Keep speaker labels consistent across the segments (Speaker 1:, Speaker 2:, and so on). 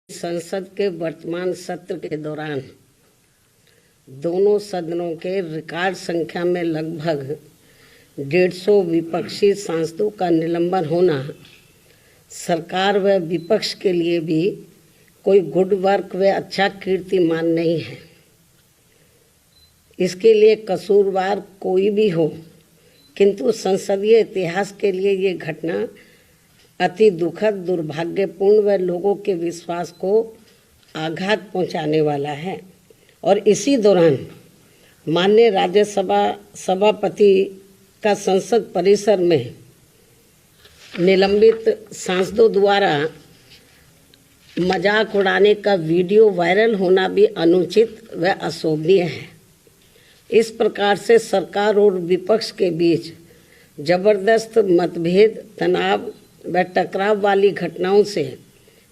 Speaker 1: संसद के वर्तमान सत्र के दौरान दोनों सदनों के रिकॉर्ड संख्या में लगभग 150 विपक्षी सांसदों का निलंबन होना सरकार व विपक्ष के लिए भी कोई गुड वर्क व अच्छा कीर्तिमान नहीं है। इसके लिए कसूरवार कोई भी हो, किंतु संसदीय इतिहास के लिए ये घटना अति दुखद, दुर्भाग्यपूर्ण व लोगों के विश्वास को आघात पहुंचाने वाला है। और इसी दौरान माननीय राज्यसभा सभापति का संसद परिसर में निलंबित सांसदों द्वारा मजाक उड़ाने का वीडियो वायरल होना भी अनुचित व अशोभनीय है। इस प्रकार से सरकार और विपक्ष के बीच जबरदस्त मतभेद, तनाव व टकराव वाली घटनाओं से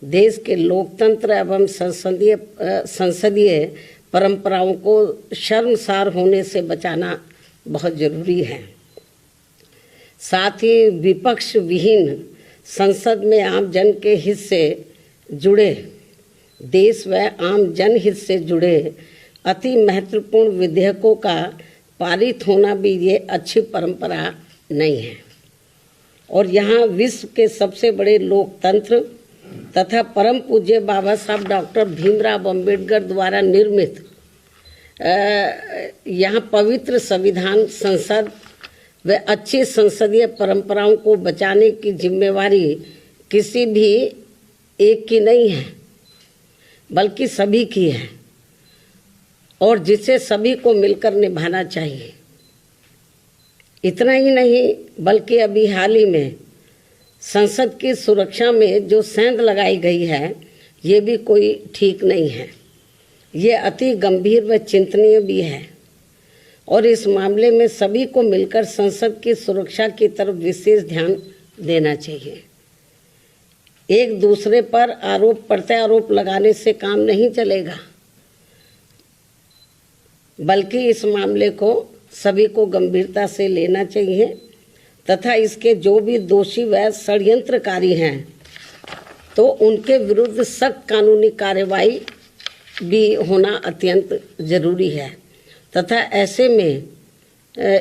Speaker 1: देश के लोकतंत्र एवं संसदीय परंपराओं को शर्मसार होने से बचाना बहुत जरूरी है। साथ ही विपक्ष विहीन संसद में आम जन के हित से जुड़े देश व आम जनहित से जुड़े अति महत्वपूर्ण विधेयकों का पारित होना भी ये अच्छी परंपरा नहीं है। और यहाँ विश्व के सबसे बड़े लोकतंत्र तथा परम पूज्य बाबा साहब डॉक्टर भीमराव अंबेडकर द्वारा निर्मित यहाँ पवित्र संविधान संसद व अच्छी संसदीय परंपराओं को बचाने की जिम्मेवारी किसी भी एक की नहीं है, बल्कि सभी की है, और जिसे सभी को मिलकर निभाना चाहिए। इतना ही नहीं, बल्कि अभी हाल ही में संसद की सुरक्षा में जो सेंध लगाई गई है, ये भी कोई ठीक नहीं है। ये अति गंभीर व चिंतनीय भी है, और इस मामले में सभी को मिलकर संसद की सुरक्षा की तरफ विशेष ध्यान देना चाहिए। एक दूसरे पर आरोप प्रत्यारोप लगाने से काम नहीं चलेगा, बल्कि इस मामले को सभी को गंभीरता से लेना चाहिए तथा इसके जो भी दोषी व षड्यंत्रकारी हैं तो उनके विरुद्ध सख्त कानूनी कार्रवाई भी होना अत्यंत जरूरी है। तथा ऐसे में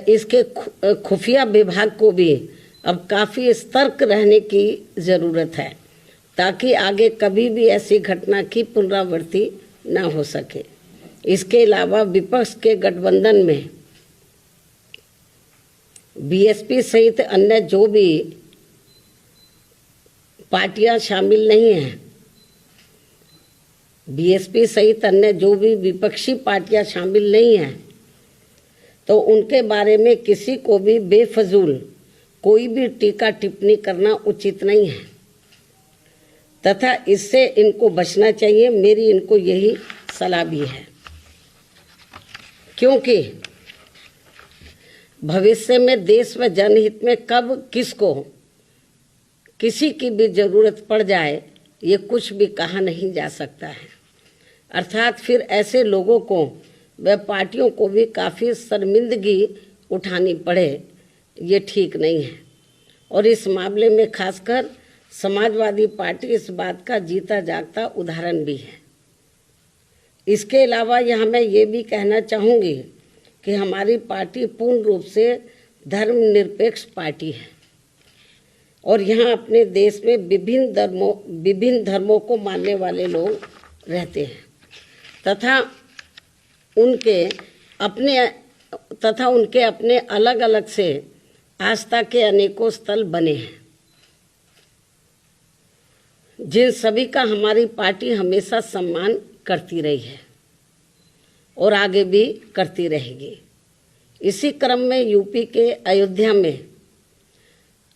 Speaker 1: इसके खुफिया विभाग को भी अब काफ़ी सतर्क रहने की ज़रूरत है, ताकि आगे कभी भी ऐसी घटना की पुनरावृत्ति न हो सके। इसके अलावा विपक्ष के गठबंधन में बीएसपी सहित अन्य जो भी पार्टियां शामिल नहीं हैं, बीएसपी सहित अन्य जो भी विपक्षी पार्टियां शामिल नहीं हैं, तो उनके बारे में किसी को भी बेफजूल कोई भी टीका टिप्पणी करना उचित नहीं है तथा इससे इनको बचना चाहिए। मेरी इनको यही सलाह भी है, क्योंकि भविष्य में देश व जनहित में कब किसको किसी की भी जरूरत पड़ जाए, ये कुछ भी कहा नहीं जा सकता है। अर्थात फिर ऐसे लोगों को व पार्टियों को भी काफ़ी शर्मिंदगी उठानी पड़े, ये ठीक नहीं है। और इस मामले में खासकर समाजवादी पार्टी इस बात का जीता जागता उदाहरण भी है। इसके अलावा यहाँ मैं ये भी कहना चाहूँगी कि हमारी पार्टी पूर्ण रूप से धर्मनिरपेक्ष पार्टी है, और यहाँ अपने देश में विभिन्न धर्मों को मानने वाले लोग रहते हैं तथा उनके अपने अलग अलग से आस्था के अनेकों स्थल बने हैं, जिन सभी का हमारी पार्टी हमेशा सम्मान करती रही है और आगे भी करती रहेगी। इसी क्रम में यूपी के अयोध्या में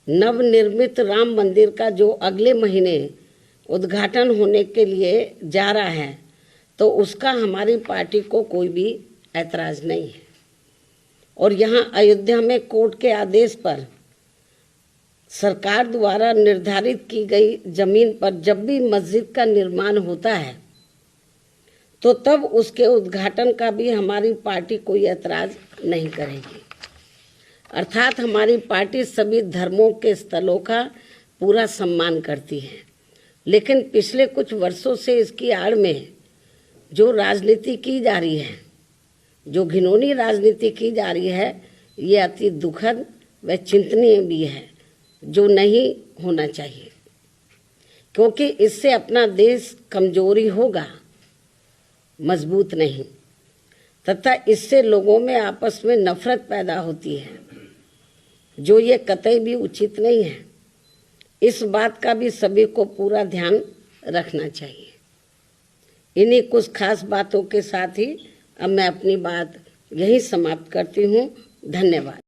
Speaker 1: नवनिर्मित राम मंदिर का जो अगले महीने उद्घाटन होने के लिए जा रहा है, तो उसका हमारी पार्टी को कोई भी ऐतराज नहीं है। और यहाँ अयोध्या में कोर्ट के आदेश पर सरकार द्वारा निर्धारित की गई जमीन पर जब भी मस्जिद का निर्माण होता है, तो तब उसके उद्घाटन का भी हमारी पार्टी कोई ऐतराज नहीं करेगी। अर्थात हमारी पार्टी सभी धर्मों के स्थलों का पूरा सम्मान करती है लेकिन पिछले कुछ वर्षों से इसकी आड़ में जो राजनीति की जा रही है, जो घिनौनी राजनीति की जा रही है, ये अति दुखद व चिंतनीय भी है, जो नहीं होना चाहिए, क्योंकि इससे अपना देश कमजोरी होगा, मजबूत नहीं, तथा इससे लोगों में आपस में नफरत पैदा होती है, जो ये कतई भी उचित नहीं है। इस बात का भी सभी को पूरा ध्यान रखना चाहिए। इन्हीं कुछ खास बातों के साथ ही अब मैं अपनी बात यही समाप्त करती हूँ। धन्यवाद।